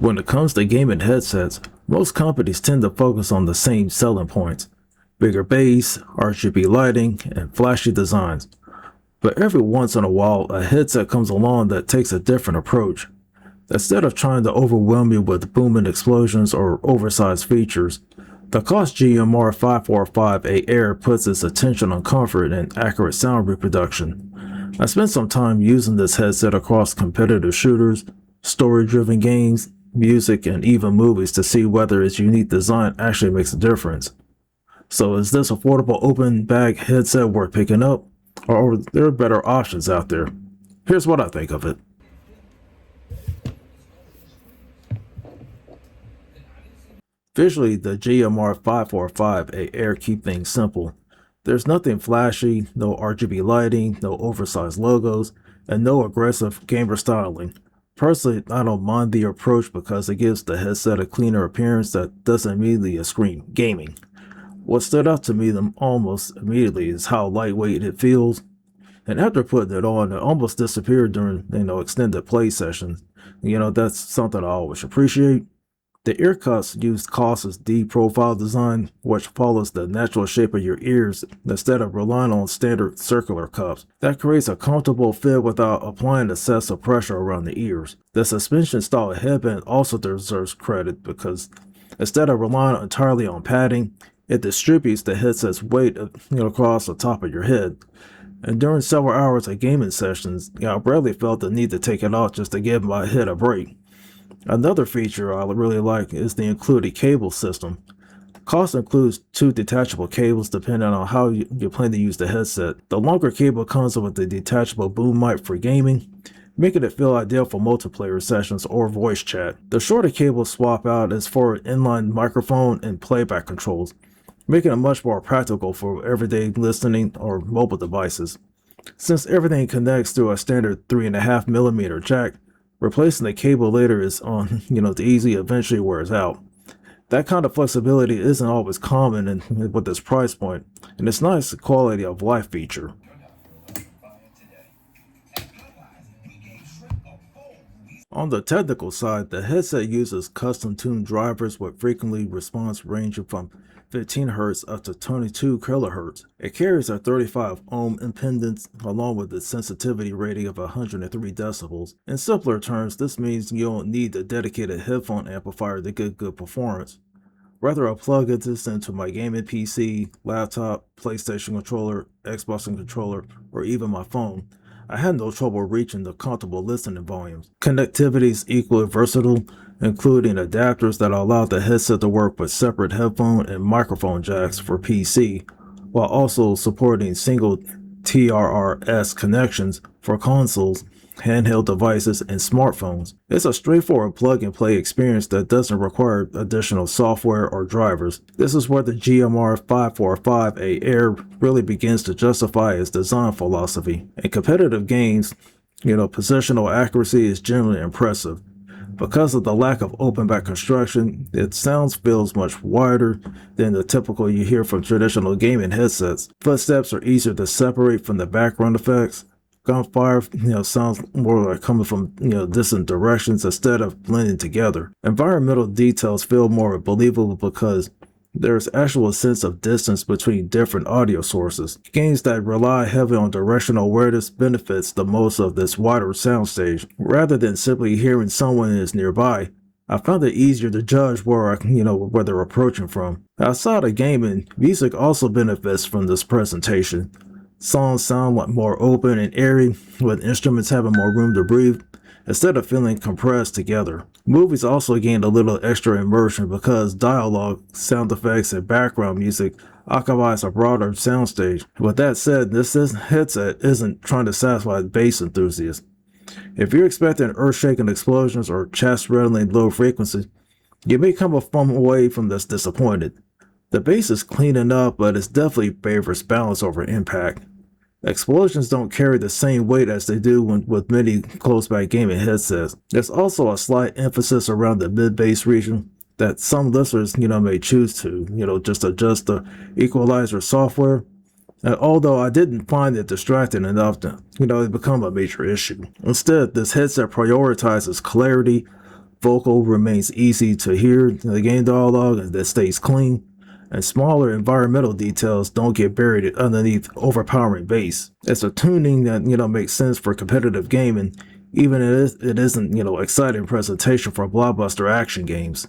When it comes to gaming headsets, most companies tend to focus on the same selling points: bigger bass, RGB lighting, and flashy designs. But every once in a while, a headset comes along that takes a different approach. Instead of trying to overwhelm you with booming explosions or oversized features, the Koss GMR 545A Air puts its attention on comfort and accurate sound reproduction. I spent some time using this headset across competitive shooters, story-driven games, music, and even movies to see whether its unique design actually makes a difference. So is this affordable open bag headset worth picking up, or are there better options out there? Here's what I think of it. Visually, the GMR 545A Air keep things simple. There's nothing flashy, no RGB lighting, no oversized logos, and no aggressive gamer styling. Personally, I don't mind the approach because it gives the headset a cleaner appearance that doesn't immediately scream gaming. What stood out to me almost immediately is how lightweight it feels, and after putting it on, it almost disappeared during extended play sessions. That's something I always appreciate. The ear cuffs use Koss's D-profile design, which follows the natural shape of your ears instead of relying on standard circular cuffs. That creates a comfortable fit without applying excessive pressure around the ears. The suspension-style headband also deserves credit because instead of relying entirely on padding, it distributes the headset's weight across the top of your head. And during several hours of gaming sessions, I rarely felt the need to take it off just to give my head a break. Another feature I really like is the included cable system. Koss includes 2 detachable cables depending on how you plan to use the headset. The longer cable comes with a detachable boom mic for gaming, making it feel ideal for multiplayer sessions or voice chat. The shorter cable swap out is for inline microphone and playback controls, making it much more practical for everyday listening or mobile devices. Since everything connects through a standard 3.5mm jack, replacing the cable later is on, the easy eventually wears out. That kind of flexibility isn't always common with this price point, and it's nice quality of life feature. On the technical side, the headset uses custom-tuned drivers with frequency response ranging from 15 Hz up to 22 kHz. It carries a 35 ohm impedance along with a sensitivity rating of 103 decibels. In simpler terms, this means you don't need a dedicated headphone amplifier to get good performance. Rather, I plug this into my gaming PC, laptop, PlayStation controller, Xbox controller, or even my phone. I had no trouble reaching the comfortable listening volumes. Connectivity is equally versatile, including adapters that allow the headset to work with separate headphone and microphone jacks for PC, while also supporting single TRRS connections for consoles, handheld devices, and smartphones. It's a straightforward plug-and-play experience that doesn't require additional software or drivers. This is where the GMR 545A Air really begins to justify its design philosophy. In competitive games, positional accuracy is generally impressive. Because of the lack of open back construction, its sound feels much wider than the typical you hear from traditional gaming headsets. Footsteps are easier to separate from the background effects. Gunfire, sounds more like coming from, distant directions instead of blending together. Environmental details feel more believable because there's actual sense of distance between different audio sources. Games that rely heavily on directional awareness benefits the most of this wider soundstage. Rather than simply hearing someone is nearby, I found it easier to judge where they're approaching from. Outside of gaming, music also benefits from this presentation. Songs sound more open and airy, with instruments having more room to breathe, instead of feeling compressed together. Movies also gained a little extra immersion because dialogue, sound effects, and background music occupies a broader soundstage. With that said, this headset isn't trying to satisfy bass enthusiasts. If you're expecting earth-shaking explosions or chest-rattling low frequencies, you may come away from this disappointed. The bass is clean enough, but it definitely favors balance over impact. Explosions don't carry the same weight as they do with many close-back gaming headsets. There's also a slight emphasis around the mid-bass region that some listeners, may choose to, just adjust the equalizer software. And although I didn't find it distracting enough to, become a major issue. Instead, this headset prioritizes clarity, Vocal remains easy to hear in the game dialogue and that stays clean, and smaller environmental details don't get buried underneath overpowering bass. It's a tuning that makes sense for competitive gaming, even if it isn't exciting presentation for blockbuster action games.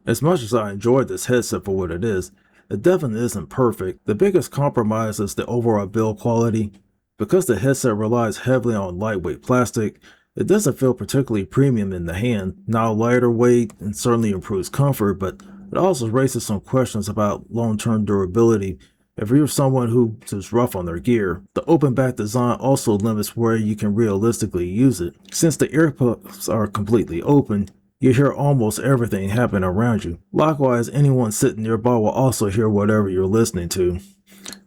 As much as I enjoyed this headset for what it is, it definitely isn't perfect. The biggest compromise is the overall build quality. Because the headset relies heavily on lightweight plastic, it doesn't feel particularly premium in the hand. Now lighter weight and certainly improves comfort, but it also raises some questions about long-term durability if you're someone who is rough on their gear. The open back design also limits where you can realistically use it. Since the earplugs are completely open, you hear almost everything happen around you. Likewise, anyone sitting nearby will also hear whatever you're listening to.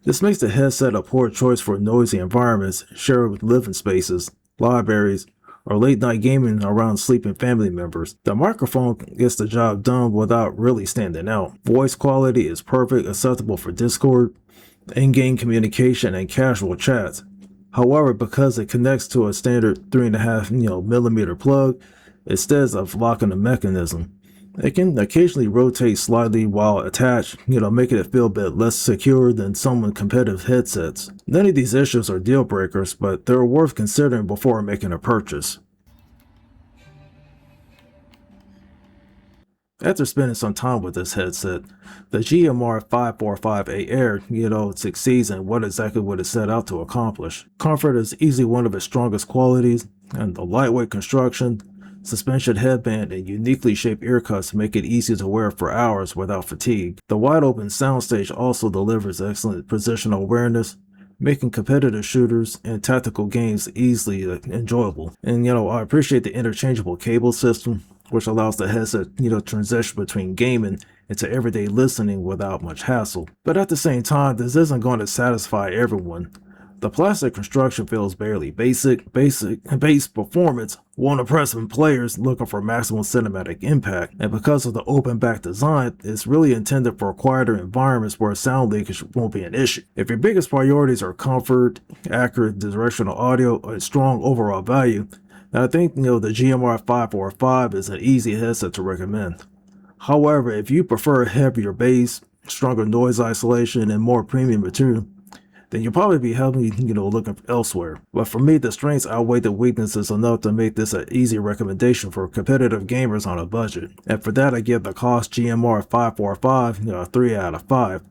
This makes the headset a poor choice for noisy environments shared with living spaces, libraries, or late night gaming around sleeping family members. The microphone gets the job done without really standing out. Voice quality is perfect, acceptable for Discord, in-game communication, and casual chats. However, because it connects to a standard 3.5 millimeter plug, instead of locking the mechanism, it can occasionally rotate slightly while attached, making it feel a bit less secure than some competitive headsets. None of these issues are deal breakers, but they're worth considering before making a purchase. After spending some time with this headset, the GMR 545A Air, succeeds in exactly what it set out to accomplish. Comfort is easily one of its strongest qualities, and the lightweight construction, suspension headband, and uniquely shaped ear cuffs make it easy to wear for hours without fatigue. The wide open soundstage also delivers excellent positional awareness, making competitive shooters and tactical games easily enjoyable. And I appreciate the interchangeable cable system, which allows the headset transition between gaming into everyday listening without much hassle. But at the same time, this isn't going to satisfy everyone. The plastic construction feels barely base performance won't impress players looking for maximum cinematic impact, and because of the open back design, it's really intended for quieter environments where sound leakage won't be an issue. If your biggest priorities are comfort, accurate directional audio, and strong overall value, then I think the GMR 545 is an easy headset to recommend. However, if you prefer heavier bass, stronger noise isolation, and more premium material, then you'll probably be heavily, looking elsewhere. But for me, the strengths outweigh the weaknesses enough to make this an easy recommendation for competitive gamers on a budget. And for that, I give the Koss GMR 545, a 3 out of 5.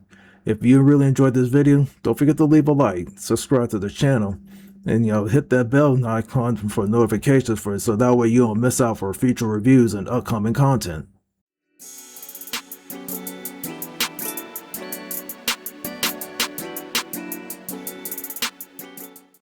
If you really enjoyed this video, don't forget to leave a like, subscribe to the channel, and hit that bell icon for notifications so that way you don't miss out for future reviews and upcoming content.